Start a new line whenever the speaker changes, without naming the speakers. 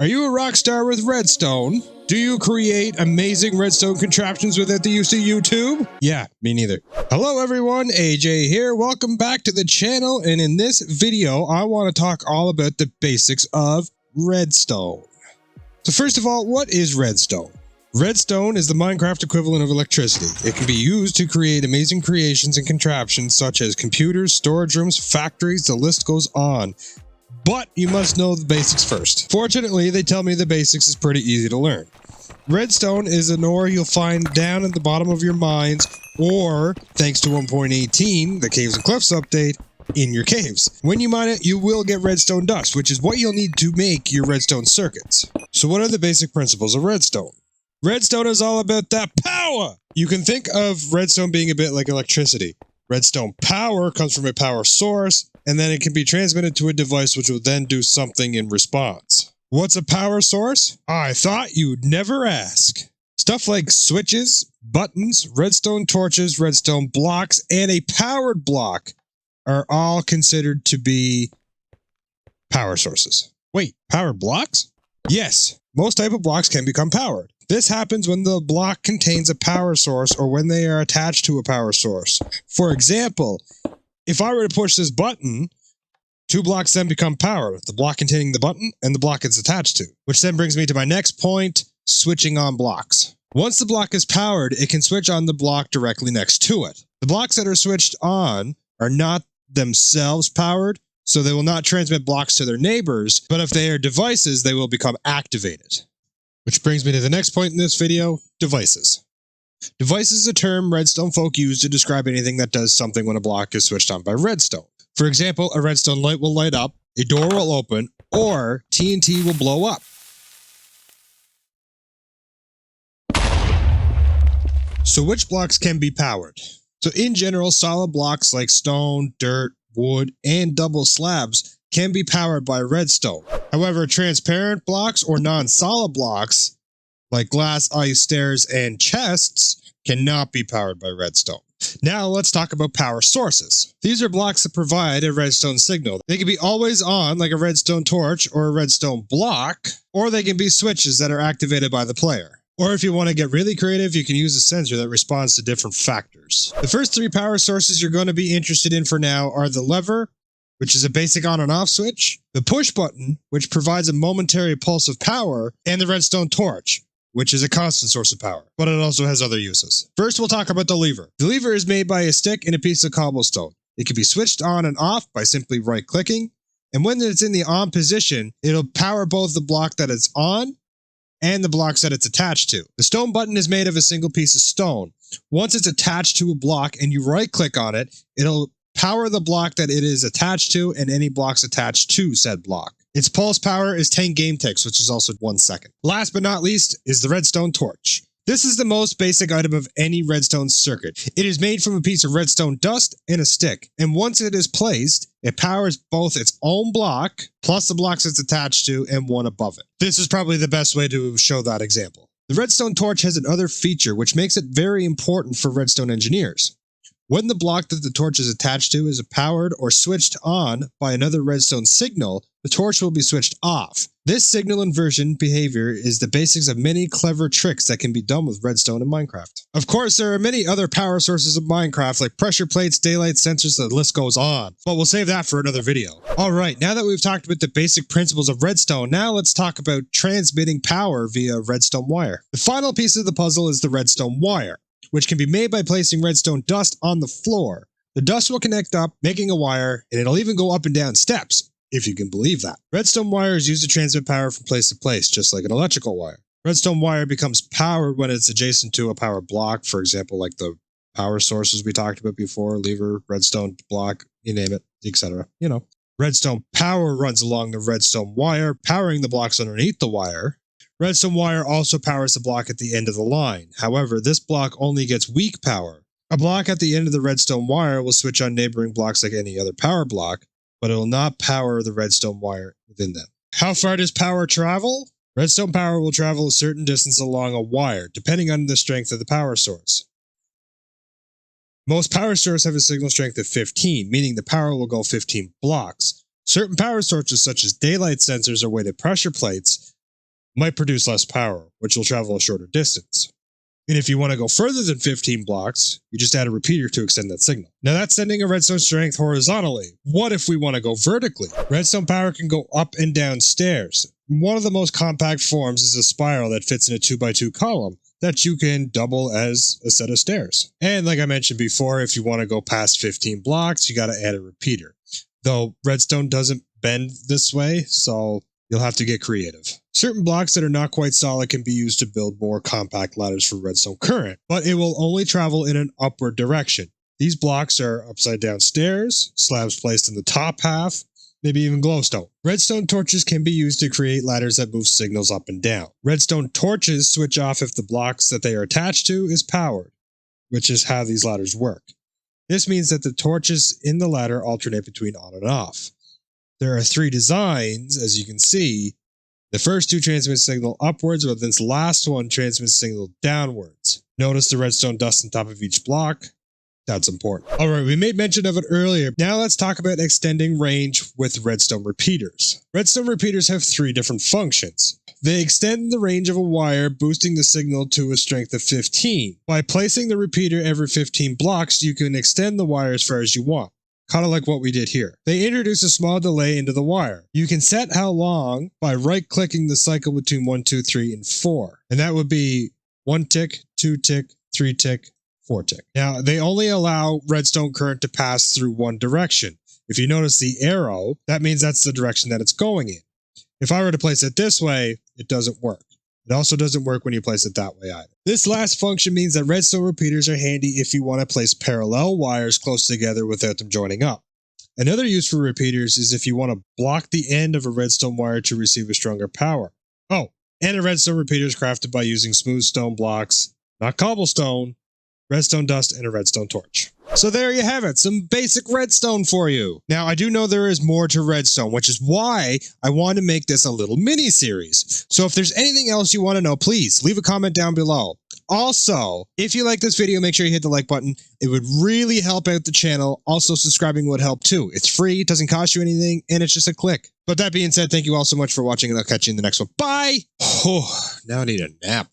Are you a rock star with redstone? Do you create amazing redstone contraptions without the use of YouTube? Yeah, me neither. Hello everyone, AJ here. Welcome back to the channel, and in this video, I want to talk all about the basics of redstone. So first of all, what is redstone? Redstone is the Minecraft equivalent of electricity. It can be used to create amazing creations and contraptions such as computers, storage rooms, factories, the list goes on. But you must know the basics first. Fortunately, they tell me the basics is pretty easy to learn. Redstone is an ore you'll find down at the bottom of your mines, or, thanks to 1.18, the Caves and Cliffs update, in your caves. When you mine it, you will get redstone dust, which is what you'll need to make your redstone circuits. So what are the basic principles of redstone? Redstone is all about that power! You can think of redstone being a bit like electricity. Redstone power comes from a power source, and then it can be transmitted to a device which will then do something in response. What's a power source? I thought you'd never ask. Stuff like switches, buttons, redstone torches, redstone blocks, and a powered block are all considered to be power sources. Wait, powered blocks? Yes, most type of blocks can become powered. This happens when the block contains a power source or when they are attached to a power source. For example, if I were to push this button, two blocks then become powered, the block containing the button and the block it's attached to. Which then brings me to my next point, switching on blocks. Once the block is powered, it can switch on the block directly next to it. The blocks that are switched on are not themselves powered, so they will not transmit blocks to their neighbors, but if they are devices, they will become activated. Which brings me to the next point in this video, devices. Device is a term redstone folk use to describe anything that does something when a block is switched on by redstone. For example, a redstone light will light up, a door will open, or TNT will blow up. So which blocks can be powered? So in general, solid blocks like stone, dirt, wood, and double slabs can be powered by redstone. However, transparent blocks or non-solid blocks like glass, ice, stairs, and chests cannot be powered by redstone. Now let's talk about power sources. These are blocks that provide a redstone signal. They can be always on like a redstone torch or a redstone block, or they can be switches that are activated by the player. Or if you want to get really creative, you can use a sensor that responds to different factors. The first three power sources you're going to be interested in for now are the lever, which is a basic on and off switch, the push button, which provides a momentary pulse of power, and the redstone torch, which is a constant source of power, but it also has other uses. First, we'll talk about the lever. The lever is made by a stick and a piece of cobblestone. It can be switched on and off by simply right-clicking, and when it's in the on position, it'll power both the block that it's on and the blocks that it's attached to. The stone button is made of a single piece of stone. Once it's attached to a block and you right-click on it, it'll power the block that it is attached to and any blocks attached to said block. Its pulse power is 10 game ticks, which is also 1 second. Last but not least is the redstone torch. This is the most basic item of any redstone circuit. It is made from a piece of redstone dust and a stick, and once it is placed, it powers both its own block, plus the blocks it's attached to, and one above it. This is probably the best way to show that example. The redstone torch has another feature which makes it very important for redstone engineers. When the block that the torch is attached to is powered or switched on by another redstone signal, the torch will be switched off. This signal inversion behavior is the basics of many clever tricks that can be done with redstone in Minecraft. Of course, there are many other power sources of Minecraft like pressure plates, daylight sensors, the list goes on, but we'll save that for another video. Alright, now that we've talked about the basic principles of redstone, now let's talk about transmitting power via redstone wire. The final piece of the puzzle is the redstone wire, which can be made by placing redstone dust on the floor. The dust will connect up, making a wire, and it'll even go up and down steps, if you can believe that. Redstone wire is used to transmit power from place to place, just like an electrical wire. Redstone wire becomes powered when it's adjacent to a power block, for example, like the power sources we talked about before, lever, redstone block, you name it, etc. You know. Redstone power runs along the redstone wire, powering the blocks underneath the wire. Redstone wire also powers the block at the end of the line. However, this block only gets weak power. A block at the end of the redstone wire will switch on neighboring blocks like any other power block, but it will not power the redstone wire within them. How far does power travel? Redstone power will travel a certain distance along a wire, depending on the strength of the power source. Most power sources have a signal strength of 15, meaning the power will go 15 blocks. Certain power sources such as daylight sensors or weighted pressure plates might produce less power, which will travel a shorter distance. And if you want to go further than 15 blocks, you just add a repeater to extend that signal. Now that's sending a redstone strength horizontally. What if we want to go vertically? Redstone power can go up and down stairs. One of the most compact forms is a spiral that fits in a 2x2 column that you can double as a set of stairs. And like I mentioned before, if you want to go past 15 blocks, you got to add a repeater. Though redstone doesn't bend this way, so you'll have to get creative. Certain blocks that are not quite solid can be used to build more compact ladders for redstone current, but it will only travel in an upward direction. These blocks are upside down stairs, slabs placed in the top half, maybe even glowstone. Redstone torches can be used to create ladders that move signals up and down. Redstone torches switch off if the blocks that they are attached to is powered, which is how these ladders work. This means that the torches in the ladder alternate between on and off. There are 3 designs, as you can see. The first 2 transmit signal upwards, but this last one transmits signal downwards. Notice the redstone dust on top of each block. That's important. Alright, we made mention of it earlier. Now let's talk about extending range with redstone repeaters. Redstone repeaters have 3 different functions. They extend the range of a wire, boosting the signal to a strength of 15. By placing the repeater every 15 blocks, you can extend the wire as far as you want. Kind of like what we did here. They introduce a small delay into the wire. You can set how long by right-clicking the cycle between 1, 2, 3, and 4. And that would be 1 tick, 2 tick, 3 tick, 4 tick. Now, they only allow redstone current to pass through one direction. If you notice the arrow, that means that's the direction that it's going in. If I were to place it this way, it doesn't work. It also doesn't work when you place it that way either. This last function means that redstone repeaters are handy if you want to place parallel wires close together without them joining up. Another use for repeaters is if you want to block the end of a redstone wire to receive a stronger power. Oh, and a redstone repeater is crafted by using smooth stone blocks, not cobblestone, redstone dust, and a redstone torch. So there you have it, some basic redstone for you. Now, I do know there is more to redstone, which is why I want to make this a little mini-series. So if there's anything else you want to know, please leave a comment down below. Also, if you like this video, make sure you hit the like button. It would really help out the channel. Also, subscribing would help too. It's free, it doesn't cost you anything, and it's just a click. But that being said, thank you all so much for watching, and I'll catch you in the next one. Bye! Oh, now I need a nap.